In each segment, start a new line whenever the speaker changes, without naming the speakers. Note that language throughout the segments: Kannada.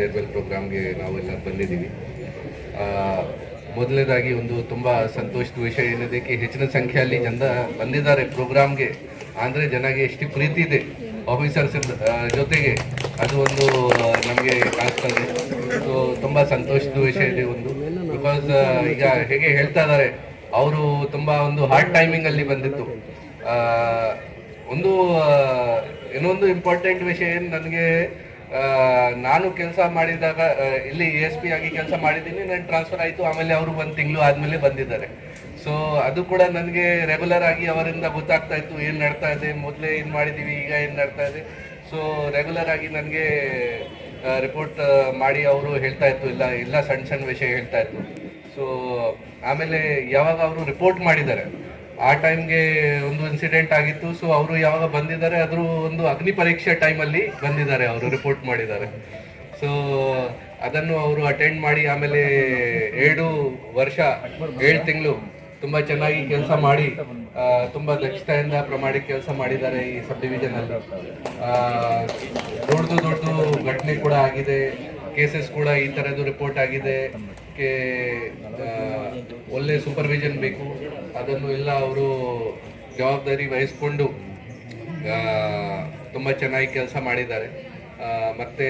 ಫೇರ್ವೆಲ್ ಪ್ರೋಗ್ರಾಮ್ಗೆ ನಾವೆಲ್ಲ ಬಂದಿದ್ದೀವಿ. ಮೊದಲನೇದಾಗಿ ಒಂದು ತುಂಬ ಸಂತೋಷದ ವಿಷಯ ಏನಿದೆ ಕಿ ಹೆಚ್ಚಿನ ಸಂಖ್ಯೆಯಲ್ಲಿ ಜನ ಬಂದಿದ್ದಾರೆ ಪ್ರೋಗ್ರಾಮ್ಗೆ. ಅಂದರೆ ಜನಗೆ ಎಷ್ಟು ಪ್ರೀತಿ ಇದೆ ಆಫೀಸರ್ಸ್ ಜೊತೆಗೆ, ಅದು ಒಂದು ನಮಗೆ ಕಾಣಿಸ್ತದೆ. ಸೊ ತುಂಬ ಸಂತೋಷದ ವಿಷಯ ಇದೆ ಒಂದು. ಬಿಕಾಸ್ ಈಗ ಹೇಗೆ ಹೇಳ್ತಾ ಇದ್ದಾರೆ, ಅವರು ತುಂಬ ಒಂದು ಹಾರ್ಡ್ ಟೈಮಿಂಗಲ್ಲಿ ಬಂದಿತ್ತು. ಒಂದು ಇನ್ನೊಂದು ಇಂಪಾರ್ಟೆಂಟ್ ವಿಷಯ ಏನು, ನನಗೆ ನಾನು ಕೆಲಸ ಮಾಡಿದಾಗ ಇಲ್ಲಿ ASP ಆಗಿ ಕೆಲಸ ಮಾಡಿದ್ದೀನಿ, ನಾನು ಟ್ರಾನ್ಸ್ಫರ್ ಆಯಿತು. ಆಮೇಲೆ ಅವರು 1 ತಿಂಗಳು ಆದಮೇಲೆ ಬಂದಿದ್ದಾರೆ. ಸೊ ಅದು ಕೂಡ ನನಗೆ ರೆಗ್ಯುಲರ್ ಆಗಿ ಅವರಿಂದ ಗೊತ್ತಾಗ್ತಾ ಇತ್ತು ಏನು ನಡ್ತಾ ಇದೆ, ಮೊದಲೇ ಏನು ಮಾಡಿದ್ದೀವಿ, ಈಗ ಏನು ನಡ್ತಾ ಇದೆ. ಸೊ ರೆಗ್ಯುಲರ್ ಆಗಿ ನನಗೆ ರಿಪೋರ್ಟ್ ಮಾಡಿ ಅವರು ಹೇಳ್ತಾ ಇತ್ತು, ಇಲ್ಲ ಸಣ್ಣ ಸಣ್ಣ ವಿಷಯ ಹೇಳ್ತಾ ಇತ್ತು. ಸೊ ಆಮೇಲೆ ಯಾವಾಗ ಅವರು ರಿಪೋರ್ಟ್ ಮಾಡಿದ್ದಾರೆ ಆ ಟೈಮ್ಗೆ ಒಂದು ಇನ್ಸಿಡೆಂಟ್ ಆಗಿತ್ತು. ಸೊ ಅವರು ಯಾವಾಗ ಬಂದಿದ್ದಾರೆ ಅದ್ರ ಒಂದು ಅಗ್ನಿ ಪರೀಕ್ಷೆ ಟೈಮಲ್ಲಿ ಬಂದಿದ್ದಾರೆ, ಅವರು ರಿಪೋರ್ಟ್ ಮಾಡಿದ್ದಾರೆ. ಸೊ ಅದನ್ನು ಅವರು ಅಟೆಂಡ್ ಮಾಡಿ ಆಮೇಲೆ 7 ವರ್ಷ 7 ತಿಂಗಳು ತುಂಬ ಚೆನ್ನಾಗಿ ಕೆಲಸ ಮಾಡಿ ತುಂಬ ದಕ್ಷತೆಯಿಂದ ಪ್ರಾಮಾಣಿಕ ಕೆಲಸ ಮಾಡಿದ್ದಾರೆ ಈ ಸಬ್ ಡಿವಿಷನಲ್ಲಿ. ದೊಡ್ಡ ಘಟನೆ ಕೂಡ ಆಗಿದೆ, ಕೇಸಸ್ ಕೂಡ ಈ ಥರದ್ದು ರಿಪೋರ್ಟ್ ಆಗಿದೆ. ಒಳ್ಳೆ ಸೂಪರ್ವಿಷನ್ ಬೇಕು, ಅದನ್ನು ಎಲ್ಲ ಅವರು ಜವಾಬ್ದಾರಿ ವಹಿಸ್ಕೊಂಡು ತುಂಬ ಚೆನ್ನಾಗಿ ಕೆಲಸ ಮಾಡಿದ್ದಾರೆ. ಮತ್ತು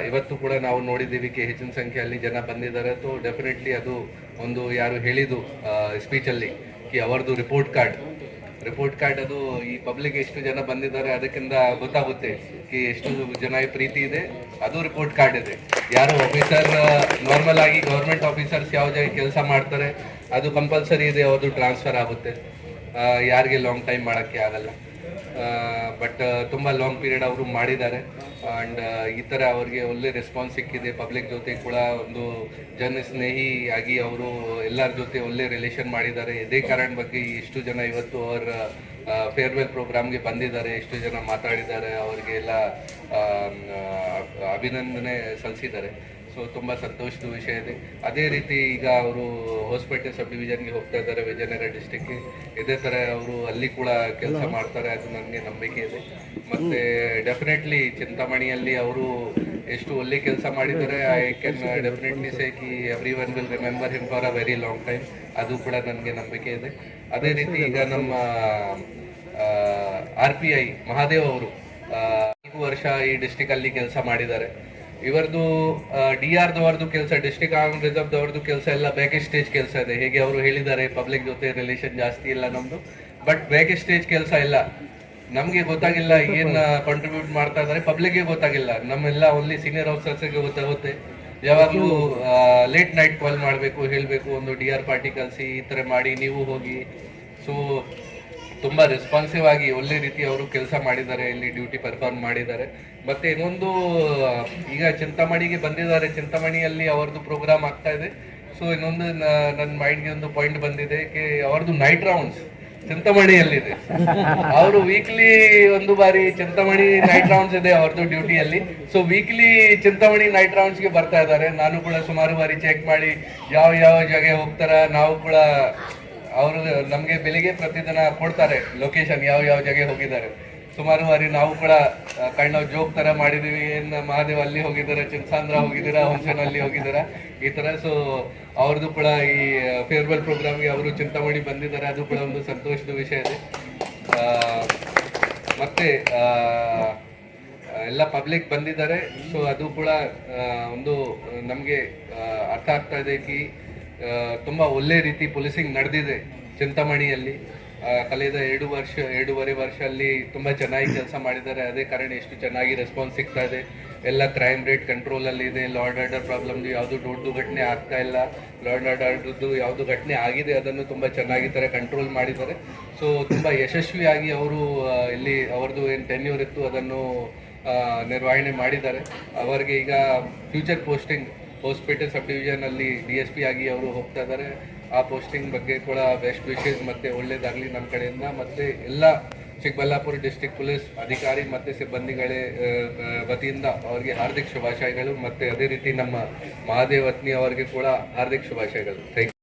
ಇವತ್ತು ಕೂಡ ನಾವು ನೋಡಿದ್ದೀವಿ ಹೆಚ್ಚಿನ ಸಂಖ್ಯೆಯಲ್ಲಿ ಜನ ಬಂದಿದ್ದಾರೆ. ಸೊ ಡೆಫಿನೆಟ್ಲಿ ಅದು ಒಂದು ಯಾರು ಹೇಳಿದ್ದು ಸ್ಪೀಚಲ್ಲಿ ಅವರದು ರಿಪೋರ್ಟ್ ಕಾರ್ಡ್ ಅದು ಈ ಪಬ್ಲಿಕ್ ಎಷ್ಟು ಜನ ಬಂದಿದ್ದಾರೆ ಅದಕ್ಕಿಂತ ಗೊತ್ತಾಗುತ್ತೆ ಎಷ್ಟು ಜನ ಪ್ರೀತಿ ಇದೆ. ಅದು ರಿಪೋರ್ಟ್ ಕಾರ್ಡ್ ಇದೆ. ಯಾರು ಆಫೀಸರ್ ನಾರ್ಮಲ್ ಆಗಿ ಗೌರ್ಮೆಂಟ್ ಆಫೀಸರ್ಸ್ ಯಾವ ಜಾಗ ಕೆಲಸ ಮಾಡ್ತಾರೆ ಅದು ಕಂಪಲ್ಸರಿ ಇದೆ, ಅವ್ರದ್ದು ಟ್ರಾನ್ಸ್ಫರ್ ಆಗುತ್ತೆ. ಯಾರಿಗೆ ಲಾಂಗ್ ಟೈಮ್ ಮಾಡೋಕ್ಕೆ ಆಗಲ್ಲ. ಬಟ್ ತುಂಬ ಲಾಂಗ್ ಪೀರಿಯಡ್ ಅವರು ಮಾಡಿದ್ದಾರೆ. ಆ್ಯಂಡ್ ಈ ಥರ ಅವ್ರಿಗೆ ಒಳ್ಳೆ ರೆಸ್ಪಾನ್ಸ್ ಸಿಕ್ಕಿದೆ. ಪಬ್ಲಿಕ್ ಜೊತೆ ಕೂಡ ಒಂದು ಜನಸ್ನೇಹಿ ಆಗಿ ಅವರು ಎಲ್ಲರ ಜೊತೆ ಒಳ್ಳೆ ರಿಲೇಷನ್ ಮಾಡಿದ್ದಾರೆ. ಇದೇ ಕಾರಣ ಬಗ್ಗೆ ಎಷ್ಟು ಜನ ಇವತ್ತು ಅವರ ಫೇರ್ವೆಲ್ ಪ್ರೋಗ್ರಾಮ್ಗೆ ಬಂದಿದ್ದಾರೆ, ಎಷ್ಟು ಜನ ಮಾತಾಡಿದ್ದಾರೆ, ಅವರಿಗೆಲ್ಲ ಅಭಿನಂದನೆ ಸಲ್ಲಿಸಿದ್ದಾರೆ. ಸೊ ತುಂಬ ಸಂತೋಷದ ವಿಷಯ ಇದೆ. ಅದೇ ರೀತಿ ಈಗ ಅವರು ಹೊಸಪೇಟೆ ಸಬ್ ಡಿವಿಷನ್ಗೆ ಹೋಗ್ತಾ ಇದ್ದಾರೆ, ವಿಜಯನಗರ ಡಿಸ್ಟಿಕ್ಗೆ. ಇದೇ ಥರ ಅವರು ಅಲ್ಲಿ ಕೂಡ ಕೆಲಸ ಮಾಡ್ತಾರೆ, ಅದು ನನಗೆ ನಂಬಿಕೆ ಇದೆ. ಮತ್ತು ಡೆಫಿನೆಟ್ಲಿ ಚಿಂತಾಮಣಿಯಲ್ಲಿ ಅವರು ಎಷ್ಟು ಒಳ್ಳೆ ಕೆಲಸ ಮಾಡಿದ್ದಾರೆ. ಐ ಕ್ಯಾನ್ ಡೆಫಿನೆಟ್ಲಿ ಸೇ ಕಿ everyone will remember him for a very long time. ಅದು ಕೂಡ ನನಗೆ ನಂಬಿಕೆ ಇದೆ. ಅದೇ ರೀತಿ ಈಗ ನಮ್ಮ RPI ಮಹಾದೇವ್ ಅವರು 4 ವರ್ಷ ಈ ಡಿಸ್ಟಿಕಲ್ಲಿ ಕೆಲಸ ಮಾಡಿದ್ದಾರೆ. ಇವರದು DR ಕೆಲಸ, ಡಿಸ್ಟ್ರಿಕ್ಟ್ ಆರ್ಮ್ ರಿಸರ್ವ್ದವ್ರದ್ದು ಕೆಲಸ ಎಲ್ಲ ಬ್ಯಾಕ್ ಸ್ಟೇಜ್ ಕೆಲಸ ಇದೆ. ಹೇಗೆ ಅವರು ಹೇಳಿದ್ದಾರೆ, ಪಬ್ಲಿಕ್ ಜೊತೆ ರಿಲೇಷನ್ ಜಾಸ್ತಿ ಇಲ್ಲ ನಮ್ಮದು, ಬಟ್ ಬ್ಯಾಕ್ ಸ್ಟೇಜ್ ಕೆಲಸ ಇಲ್ಲ. ನಮಗೆ ಗೊತ್ತಾಗಿಲ್ಲ ಏನು ಕಾಂಟ್ರಿಬ್ಯೂಟ್ ಮಾಡ್ತಾ ಇದ್ದಾರೆ, ಪಬ್ಲಿಕ್ಗೆ ಗೊತ್ತಾಗಿಲ್ಲ. ನಮ್ಮೆಲ್ಲ ಓನ್ಲಿ ಸೀನಿಯರ್ ಆಫೀಸರ್ಸ್ಗೆ ಗೊತ್ತಾಗುತ್ತೆ. ಯಾವಾಗಲೂ ಲೇಟ್ ನೈಟ್ ಕಾಲ್ ಮಾಡಬೇಕು, ಹೇಳಬೇಕು, ಒಂದು DR ಪಾರ್ಟಿ ಕಳಿಸಿ, ಈ ಥರ ಮಾಡಿ, ನೀವು ಹೋಗಿ. ಸೊ ತುಂಬ ರೆಸ್ಪಾನ್ಸಿವ್ ಆಗಿ ಒಳ್ಳೆ ರೀತಿ ಅವರು ಕೆಲಸ ಮಾಡಿದ್ದಾರೆ, ಇಲ್ಲಿ ಡ್ಯೂಟಿ ಪರ್ಫಾರ್ಮ್ ಮಾಡಿದ್ದಾರೆ. ಮತ್ತು ಇನ್ನೊಂದು, ಈಗ ಚಿಂತಾಮಣಿಗೆ ಬಂದಿದ್ದಾರೆ, ಚಿಂತಾಮಣಿಯಲ್ಲಿ ಅವ್ರದ್ದು ಪ್ರೋಗ್ರಾಮ್ ಆಗ್ತಾ ಇದೆ. ಸೊ ಇನ್ನೊಂದು ನನ್ನ ಮೈಂಡ್ಗೆ ಒಂದು ಪಾಯಿಂಟ್ ಬಂದಿದೆ ಅವ್ರದ್ದು ನೈಟ್ ರೌಂಡ್ಸ್ ಚಿಂತಾಮಣಿಯಲ್ಲಿದೆ. ಅವರು ವೀಕ್ಲಿ ಒಂದು ಬಾರಿ ಚಿಂತಾಮಣಿ ನೈಟ್ ರೌಂಡ್ಸ್ ಇದೆ ಅವ್ರದ್ದು ಡ್ಯೂಟಿಯಲ್ಲಿ. ಸೊ ವೀಕ್ಲಿ ಚಿಂತಾಮಣಿ ನೈಟ್ ರೌಂಡ್ಸ್ಗೆ ಬರ್ತಾ ಇದ್ದಾರೆ. ನಾನು ಕೂಡ ಸುಮಾರು ಬಾರಿ ಚೆಕ್ ಮಾಡಿ ಯಾವ ಜಾಗ ಹೋಗ್ತಾರ, ನಾವು ಕೂಡ ಅವರು ನಮಗೆ ಬೆಳಿಗ್ಗೆ ಪ್ರತಿದಿನ ಕೊಡ್ತಾರೆ ಲೊಕೇಶನ್ ಯಾವ ಜಾಗ ಹೋಗಿದ್ದಾರೆ. ಸುಮಾರು ಬಾರಿ ನಾವು ಕೂಡ ಕೈಂಡ್ ಆಫ್ ಜೋಕ್ ಥರ ಮಾಡಿದ್ದೀವಿ, ಏನು ಮಹಾದೇವ್ ಅಲ್ಲಿ ಹೋಗಿದ್ದಾರೆ, ಚಿನ್ಸಾಂದ್ರ ಹೋಗಿದ್ದೀರಾ, ಹುಣಸನಲ್ಲಿ ಹೋಗಿದ್ದೀರಾ, ಈ ಥರ. ಸೊ ಅವ್ರದ್ದು ಕೂಡ ಈ ಫೇರ್ವೆಲ್ ಪ್ರೋಗ್ರಾಮ್ಗೆ ಅವರು ಚಿಂತಾಮಣಿ ಬಂದಿದ್ದಾರೆ, ಅದು ಕೂಡ ಒಂದು ಸಂತೋಷದ ವಿಷಯ ಇದೆ. ಮತ್ತು ಎಲ್ಲ ಪಬ್ಲಿಕ್ ಬಂದಿದ್ದಾರೆ. ಸೊ ಅದು ಕೂಡ ಒಂದು ನಮಗೆ ಅರ್ಥ ಆಗ್ತಾ ಇದೆ ಕಿ ತುಂಬ ಒಳ್ಳೆ ರೀತಿ ಪೊಲೀಸಿಂಗ್ ನಡೆದಿದೆ ಚಿಂತಾಮಣಿಯಲ್ಲಿ. ಕಳೆದ 2.5 ವರ್ಷ ಅಲ್ಲಿ ತುಂಬ ಚೆನ್ನಾಗಿ ಕೆಲಸ ಮಾಡಿದ್ದಾರೆ. ಅದೇ ಕಾರಣ ಎಷ್ಟು ಚೆನ್ನಾಗಿ ರೆಸ್ಪಾನ್ಸ್ ಸಿಗ್ತಾ ಇದೆ. ಎಲ್ಲ ಕ್ರೈಮ್ ರೇಟ್ ಕಂಟ್ರೋಲಲ್ಲಿ ಇದೆ. ಲಾ ಆ್ಯಂಡ್ ಆರ್ಡರ್ ಪ್ರಾಬ್ಲಮ್ದು ಯಾವುದು ದೊಡ್ಡ ಘಟನೆ ಆಗ್ತಾ ಇಲ್ಲ. ಲಾ ಆ್ಯಂಡ್ ಆರ್ಡರ್ದು ಯಾವುದು ಘಟನೆ ಆಗಿದೆ ಅದನ್ನು ತುಂಬ ಚೆನ್ನಾಗಿ ಥರ ಕಂಟ್ರೋಲ್ ಮಾಡಿದ್ದಾರೆ. ಸೊ ತುಂಬ ಯಶಸ್ವಿಯಾಗಿ ಅವರು ಇಲ್ಲಿ ಅವ್ರದ್ದು ಏನು ಟೆನ್ಯೂರ್ ಇತ್ತು ಅದನ್ನು ನಿರ್ವಹಣೆ ಮಾಡಿದ್ದಾರೆ. ಅವರಿಗೆ ಈಗ ಫ್ಯೂಚರ್ ಪೋಸ್ಟಿಂಗ್ ಹೊಸಪೇಟೆ ಸಬ್ ಡಿವಿಷನಲ್ಲಿ DSP ಆಗಿ ಅವರು ಹೋಗ್ತಾ ಇದ್ದಾರೆ. ಆ ಪೋಸ್ಟಿಂಗ್ ಬಗ್ಗೆ ಕೂಡ ಬೆಸ್ಟ್ ವಿಶೇಸ್ ಮತ್ತು ಒಳ್ಳೆಯದಾಗಲಿ ನಮ್ಮ ಕಡೆಯಿಂದ. ಮತ್ತು ಎಲ್ಲ ಚಿಕ್ಕಬಳ್ಳಾಪುರ ಡಿಸ್ಟ್ರಿಕ್ಟ್ ಪೊಲೀಸ್ ಅಧಿಕಾರಿ ಮತ್ತು ಸಿಬ್ಬಂದಿಗಳೇ ವತಿಯಿಂದ ಅವರಿಗೆ ಹಾರ್ದಿಕ ಶುಭಾಶಯಗಳು. ಮತ್ತು ಅದೇ ರೀತಿ ನಮ್ಮ ಮಹಾದೇವ್ ವತ್ನಿ ಅವರಿಗೆ ಕೂಡ ಹಾರ್ದಿಕ ಶುಭಾಶಯಗಳು. Thank you.